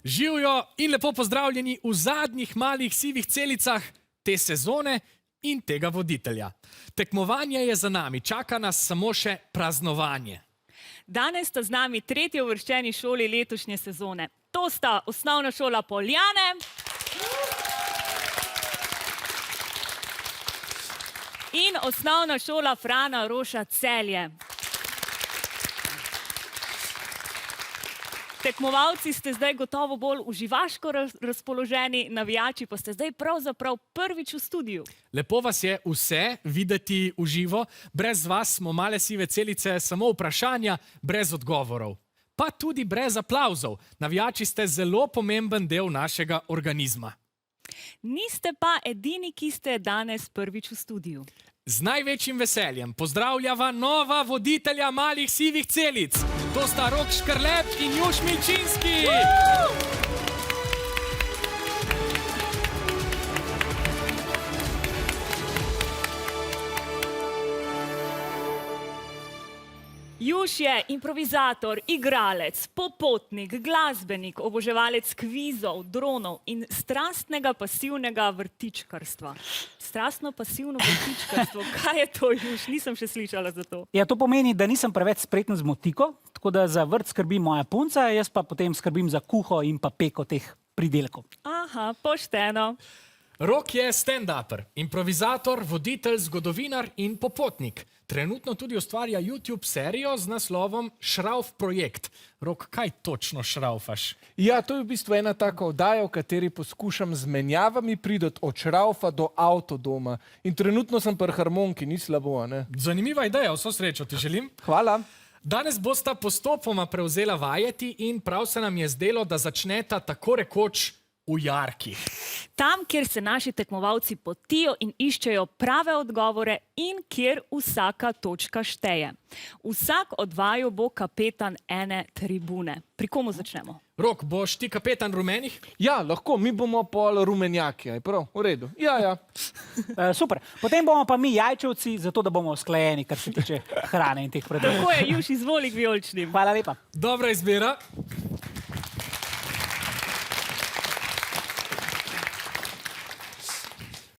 Živjo in lepo pozdravljeni v zadnjih malih sivih celicah te sezone in tega voditelja. Tekmovanje je za nami, čaka nas samo še praznovanje. Danes sta z nami tretji uvrščeni šoli letošnje sezone. To sta Osnovna šola Poljane in Osnovna šola Frana Roša Celje. Tekmovalci ste zdaj gotovo bolj uživaško razpoloženi, navijači pa ste zdaj pravzaprav prvič v studiu. Lepo vas je vse videti v živo, brez vas smo male sive celice samo vprašanja, brez odgovorov. Pa tudi brez aplavzov. Navijači ste zelo pomemben del našega organizma. Niste pa edini, ki ste danes prvič v studiu. Z največjim veseljem pozdravljava nova voditelja malih sivih celic. To sta Rok Škrlep in Juš Milčinski. Juš je improvizator, igralec, popotnik, glasbenik, oboževalec kvizov, dronov in strastnega pasivnega vrtičkarstva. Strastno pasivno vrtičkarstvo, kaj je to, Juš? Nisem še slišala za to. Ja, to pomeni, da nisem preveč spreten z motiko, tako da za vrt skrbi moja punca, jaz pa potem skrbim za kuho in pa peko teh pridelkov. Aha, pošteno. Rok je stand-uper, improvizator, voditelj, zgodovinar in popotnik. Trenutno tudi ustvarja YouTube serijo z naslovom Šrauf projekt. Rok, kaj točno šraufaš? Ja, to je v bistvu ena taka oddaja, v kateri poskušam z menjavami priti od šraufa do avtodoma. In trenutno sem pri harmoniki, ni slabo, ne? Zanimiva ideja, vso srečo ti želim. Hvala. Danes bosta postopoma prevzela vajeti in prav se nam je zdelo, da začneta tako rekoč v jarkih. Tam, kjer se naši tekmovalci potijo in iščejo prave odgovore in kjer vsaka točka šteje. Vsak od vaju bo kapetan ene tribune. Pri komu začnemo? Rok, boš ti kapetan rumenih? Ja, lahko, mi bomo pol rumenjaki, aj prav, v redu. Ja. Super, potem bomo pa mi jajčevci, zato da bomo usklajeni, kar se tiče hrane in teh predlogov. Tako je, Juš, izvoli k vijoličnim. Hvala lepa. Dobra izbira.